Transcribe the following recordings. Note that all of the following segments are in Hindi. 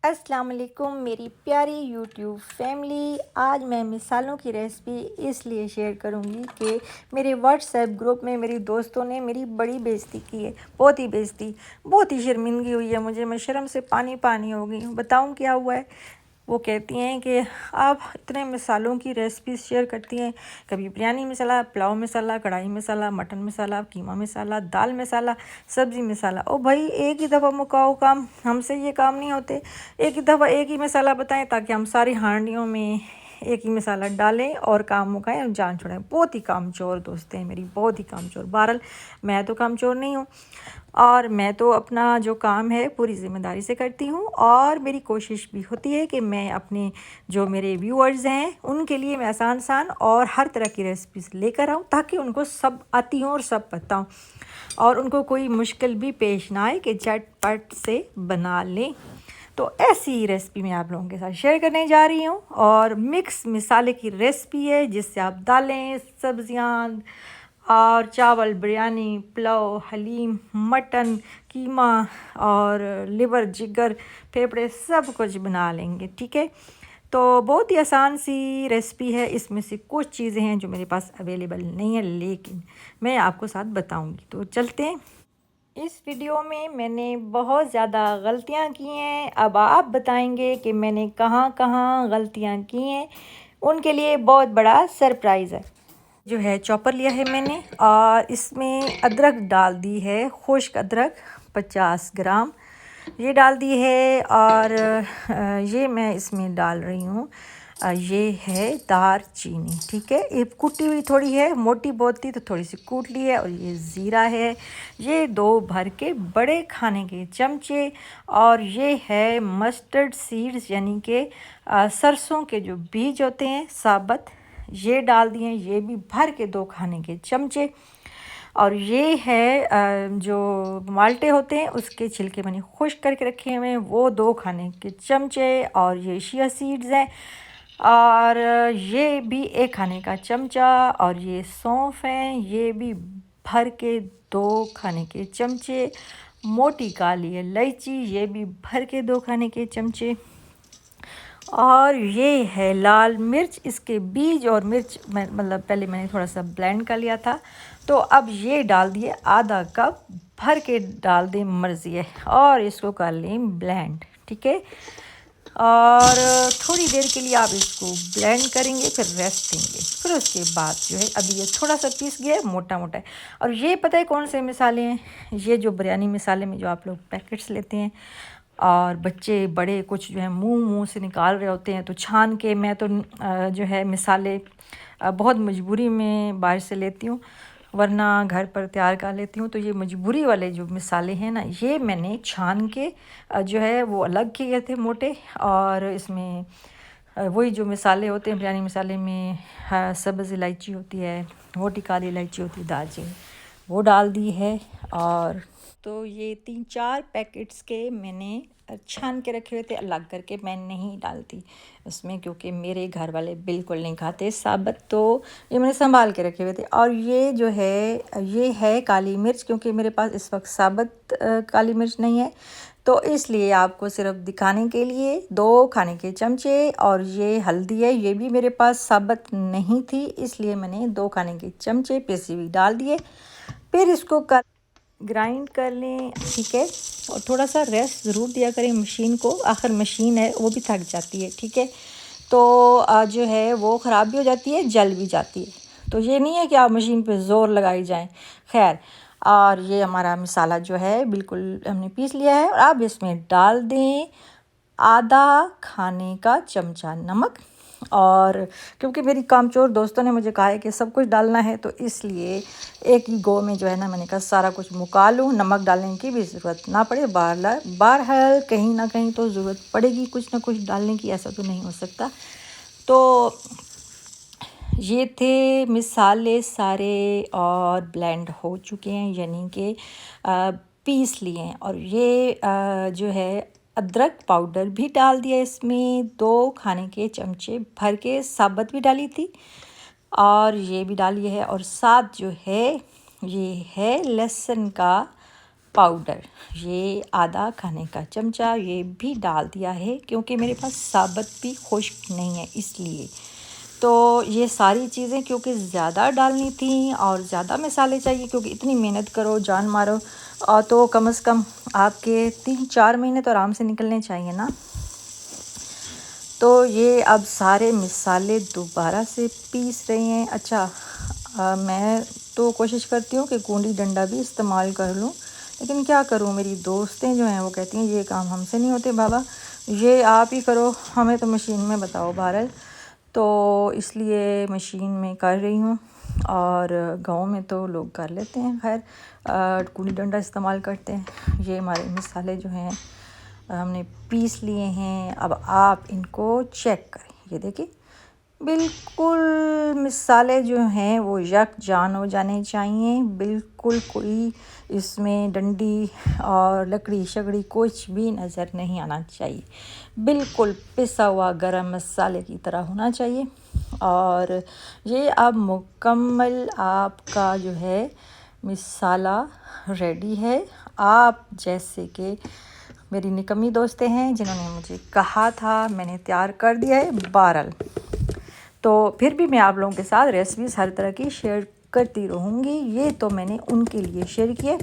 अस्सलाम वालेकुम मेरी प्यारी यूट्यूब फैमिली। आज मैं मिसालों की रेसिपी इसलिए शेयर करूंगी कि मेरे व्हाट्सएप ग्रुप में मेरी दोस्तों ने मेरी बड़ी बेइज्जती की है। बहुत ही शर्मिंदगी हुई है मुझे। मैं शर्म से पानी पानी हो गई हूँ। बताऊँ क्या हुआ है। वो कहती हैं कि आप इतने मसालों की रेसिपी शेयर करती हैं, कभी बिरयानी मसाला, पुलाव मसाला, कढ़ाई मसाला, मटन मसाला, कीमा मसाला, दाल मसाला, सब्ज़ी मसाला। ओ भाई, एक ही दफ़ा मुकाओ काम, हमसे ये काम नहीं होते। एक ही दफ़ा एक ही मसाला बताएं ताकि हम सारी हांडियों में एक ही मसाला डालें और काम मुकाएं और जान छुड़ाएं। बहुत ही कामचोर दोस्त हैं मेरी, बहुत ही कामचोर। बहरहाल मैं तो कामचोर नहीं हूँ और मैं तो अपना जो काम है पूरी ज़िम्मेदारी से करती हूँ और मेरी कोशिश भी होती है कि मैं अपने जो मेरे व्यूअर्स हैं उनके लिए मैं आसान आसान और हर तरह की रेसिपीज़ लेकर आऊँ ताकि उनको सब आती हों और सब पता हो और उनको कोई मुश्किल भी पेश ना आए कि झटपट से बना लें। तो ऐसी ही रेसिपी मैं आप लोगों के साथ शेयर करने जा रही हूँ और मिक्स मसाले की रेसिपी है जिससे आप दालें, सब्जियाँ और चावल, बिरयानी, पुलाव, हलीम, मटन, कीमा और लिवर, जिगर, फेफड़े सब कुछ बना लेंगे। ठीक है, तो बहुत ही आसान सी रेसिपी है। इसमें से कुछ चीज़ें हैं जो मेरे पास अवेलेबल नहीं है लेकिन मैं आपको साथ बताऊंगी। तो चलते हैं। इस वीडियो में मैंने बहुत ज़्यादा गलतियां की हैं। अब आप बताएंगे कि मैंने कहाँ कहाँ गलतियां की हैं। उनके लिए बहुत बड़ा सरप्राइज़ है। जो है चॉपर लिया है मैंने और इसमें अदरक डाल दी है, खुश्क अदरक 50 ग्राम ये डाल दी है। और ये मैं इसमें डाल रही हूँ, ये है दार चीनी। ठीक है, ये कुटी हुई थोड़ी है, मोटी बहुत थी तो थोड़ी सी कूट ली है। और ये ज़ीरा है, ये 2 भर के बड़े खाने के चमचे। और ये है मस्टर्ड सीड्स यानी कि सरसों के जो बीज होते हैं साबुत, ये डाल दिए, ये भी भर के 2 खाने के चमचे। और ये है जो माल्टे होते हैं उसके छिलके मैंने खुश्क करके रखे हुए हैं, वो 2 खाने के चमचे। और ये चिया सीड्स हैं और ये भी 1 खाने का चमचा। और ये सौंफ हैं, ये भी भर के 2 खाने के चमचे। मोटी काली इलायची, ये भी भर के 2 खाने के चमचे। और ये है लाल मिर्च, इसके बीज और मिर्च मतलब पहले मैंने थोड़ा सा ब्लेंड कर लिया था। तो अब ये डाल दिए, आधा कप भर के डाल दें, मर्ज़ी है। और इसको कर लें ब्लेंड। ठीक है, और थोड़ी देर के लिए आप इसको ब्लेंड करेंगे, फिर रेस्ट देंगे। फिर उसके बाद जो है अभी ये थोड़ा सा पीस गया है, मोटा मोटा है। और ये पता है कौन से मसाले हैं, ये जो बिरयानी मसाले में जो आप लोग पैकेट्स लेते हैं और बच्चे बड़े कुछ जो है मुंह से निकाल रहे होते हैं तो छान के, मैं तो जो है मसाले बहुत मजबूरी में बाहर से लेती हूँ, वरना घर पर तैयार कर लेती हूँ। तो ये मजबूरी वाले जो मसाले हैं ना, ये मैंने छान के जो है वो अलग किए थे मोटे। और इसमें वही जो मसाले होते हैं बिरयानी मसाले में, सब्ज़ इलायची होती है, मोटी काली इलायची होती है, दालचीनी, वो डाल दी है। और तो ये 3-4 पैकेट्स के मैंने छान के रखे हुए थे, अलग करके मैं नहीं डालती उसमें क्योंकि मेरे घर वाले बिल्कुल नहीं खाते साबुत। तो ये मैंने संभाल के रखे हुए थे। और ये जो है ये है काली मिर्च, क्योंकि मेरे पास इस वक्त साबुत काली मिर्च नहीं है तो इसलिए आपको सिर्फ दिखाने के लिए 2 खाने के चमचे। और ये हल्दी है, ये भी मेरे पास साबुत नहीं थी इसलिए मैंने 2 खाने के चमचे पिसी हुई डाल दिए। फिर इसको ग्राइंड कर लें। ठीक है, और थोड़ा सा रेस्ट ज़रूर दिया करें मशीन को, आखिर मशीन है वो भी थक जाती है। ठीक है, तो जो है वो ख़राब भी हो जाती है, जल भी जाती है। तो ये नहीं है कि आप मशीन पे ज़ोर लगाई जाएं। खैर, और ये हमारा मसाला जो है बिल्कुल हमने पीस लिया है। और अब इसमें डाल दें आधा खाने का चमचा नमक। और क्योंकि मेरी कामचोर दोस्तों ने मुझे कहा है कि सब कुछ डालना है तो इसलिए एक ही गो में जो है ना, मैंने कहा सारा कुछ मुका लूँ, नमक डालने की भी ज़रूरत ना पड़े। बहरहाल कहीं ना कहीं तो ज़रूरत पड़ेगी कुछ ना कुछ डालने की, ऐसा तो नहीं हो सकता। तो ये थे मसाले सारे और ब्लेंड हो चुके हैं, यानी कि पीस लिए हैं। और ये जो है अदरक पाउडर भी डाल दिया इसमें, 2 खाने के चमचे भर के, साबुत भी डाली थी और ये भी डाली है। और साथ जो है ये है लहसुन का पाउडर, ये आधा खाने का चमचा ये भी डाल दिया है, क्योंकि मेरे पास साबुत भी खुश्क नहीं है इसलिए। तो ये सारी चीज़ें क्योंकि ज़्यादा डालनी थी और ज़्यादा मसाले चाहिए, क्योंकि इतनी मेहनत करो जान मारो, और तो कम से कम आपके 3-4 महीने तो आराम से निकलने चाहिए ना। तो ये अब सारे मसाले दोबारा से पीस रहे हैं। अच्छा, मैं तो कोशिश करती हूँ कि कूंडी डंडा भी इस्तेमाल कर लूँ, लेकिन क्या करूँ, मेरी दोस्तें जो हैं वो कहती हैं ये काम हमसे नहीं होते बाबा, ये आप ही करो, हमें तो मशीन में बताओ बहरहाल। तो इसलिए मशीन में कर रही हूँ, और गाँव में तो लोग कर लेते हैं, खैर कूंडी डंडा इस्तेमाल करते हैं। ये हमारे मसाले जो हैं हमने पीस लिए हैं। अब आप इनको चेक करें, ये देखिए बिल्कुल मसाले जो हैं वो यकजान हो जाने चाहिए, बिल्कुल कोई इसमें डंडी और लकड़ी शकड़ी कुछ भी नज़र नहीं आना चाहिए, बिल्कुल पिसा हुआ गरम मसाले की तरह होना चाहिए। और ये अब मुकम्मल आपका जो है मसाला रेडी है। आप जैसे कि मेरी निकम्मी दोस्तें हैं जिन्होंने मुझे कहा था, मैंने तैयार कर दिया है बहरहाल। तो फिर भी मैं आप लोगों के साथ रेसिपीज़ हर तरह की शेयर करती रहूँगी, ये तो मैंने उनके लिए शेयर किए।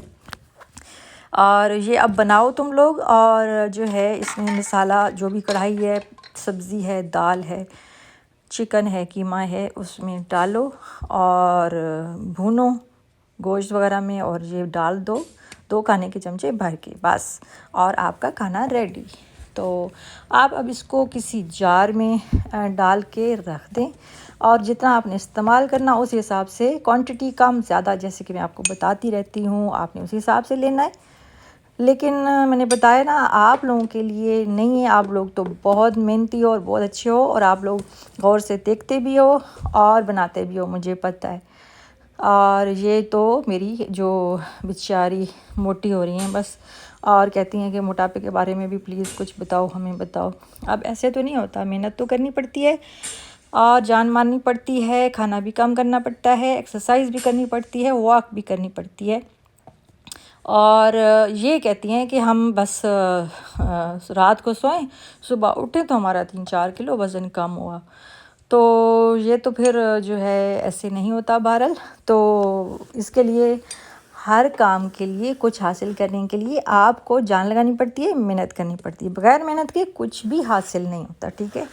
और ये अब बनाओ तुम लोग, और जो है इसमें मसाला जो भी कढ़ाई है, सब्ज़ी है, दाल है, चिकन है, कीमा है, उसमें डालो और भूनो गोश्त वगैरह में, और ये डाल दो 2 खाने के चमचे भर के, बस, और आपका खाना रेडी। तो आप अब इसको किसी जार में डाल के रख दें, और जितना आपने इस्तेमाल करना उस हिसाब से, क्वांटिटी कम ज़्यादा जैसे कि मैं आपको बताती रहती हूँ, आपने उस हिसाब से लेना है। लेकिन मैंने बताया ना, आप लोगों के लिए नहीं है, आप लोग तो बहुत मेहनती हो और बहुत अच्छे हो, और आप लोग गौर से देखते भी हो और बनाते भी हो, मुझे पता है। और ये तो मेरी जो बेचारी मोटी हो रही हैं बस, और कहती हैं कि मोटापे के बारे में भी प्लीज़ कुछ बताओ, हमें बताओ। अब ऐसे तो नहीं होता, मेहनत तो करनी पड़ती है और जान मारनी पड़ती है, खाना भी कम करना पड़ता है, एक्सरसाइज भी करनी पड़ती है, वॉक भी करनी पड़ती है। और ये कहती हैं कि हम बस रात को सोएं, सुबह उठें तो हमारा 3-4 किलो वज़न कम हुआ। तो ये तो फिर जो है ऐसे नहीं होता बहरहाल। तो इसके लिए, हर काम के लिए, कुछ हासिल करने के लिए आपको जान लगानी पड़ती है, मेहनत करनी पड़ती है, बगैर मेहनत के कुछ भी हासिल नहीं होता, ठीक है।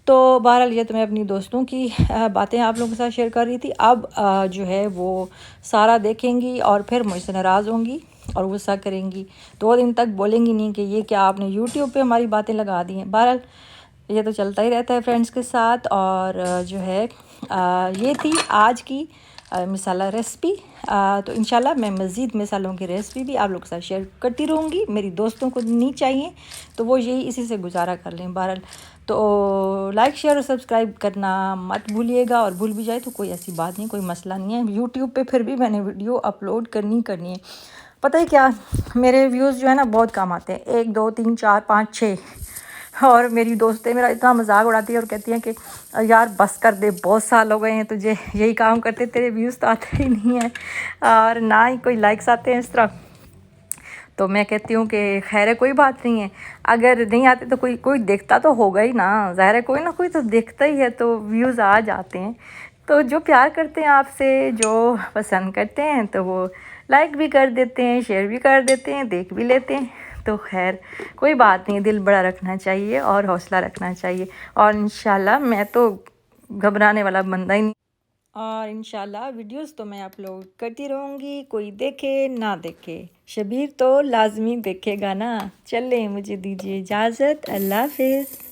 तो बहरहाल ये तो मैं अपनी दोस्तों की बातें आप लोगों के साथ शेयर कर रही थी। अब जो है वो सारा देखेंगी और फिर मुझसे नाराज़ होंगी और गुस्सा करेंगी, 2 दिन तक बोलेंगी नहीं कि ये क्या आपने यूट्यूब पे हमारी बातें लगा दी हैं। बहरहाल ये तो चलता ही रहता है फ्रेंड्स के साथ। और जो है ये थी आज की मसाला रेसिपी। तो इंशाल्लाह मैं मज़ीद मसालों की रेसिपी भी आप लोगों के साथ शेयर करती रहूँगी। मेरी दोस्तों को नहीं चाहिए तो वो यही इसी से गुजारा कर लें बहरहाल। तो लाइक शेयर और सब्सक्राइब करना मत भूलिएगा, और भूल भी जाए तो कोई ऐसी बात नहीं, कोई मसला नहीं है। यूट्यूब पे फिर भी मैंने वीडियो अपलोड करनी है। पता है क्या, मेरे व्यूज़ जो है ना बहुत कम आते हैं, 1 2 3 4 5 6। और मेरी दोस्तें मेरा इतना मजाक उड़ाती है और कहती हैं कि यार बस कर दे, बहुत साल हो गए हैं तुझे यही काम करते, तेरे व्यूज़ तो आते ही नहीं हैं और ना ही कोई लाइक्स आते हैं इस तरह। तो मैं कहती हूँ कि खैर है, कोई बात नहीं है, अगर नहीं आते तो कोई देखता तो होगा ही ना, ज़ाहिर है कोई ना कोई तो देखता ही है, तो व्यूज़ आ जाते हैं। तो जो प्यार करते हैं आपसे, जो पसंद करते हैं, तो वो लाइक भी कर देते हैं, शेयर भी कर देते हैं, देख भी लेते हैं। तो खैर कोई बात नहीं, दिल बड़ा रखना चाहिए और हौसला रखना चाहिए, और इंशाल्लाह मैं तो घबराने वाला बंदा ही नहीं, और इंशाल्लाह वीडियोस तो मैं अपलोड करती रहूँगी, कोई देखे ना देखे, शबीर तो लाजमी देखेगा ना। चलें, मुझे दीजिए इजाज़त, अल्लाह हाफ़िज़।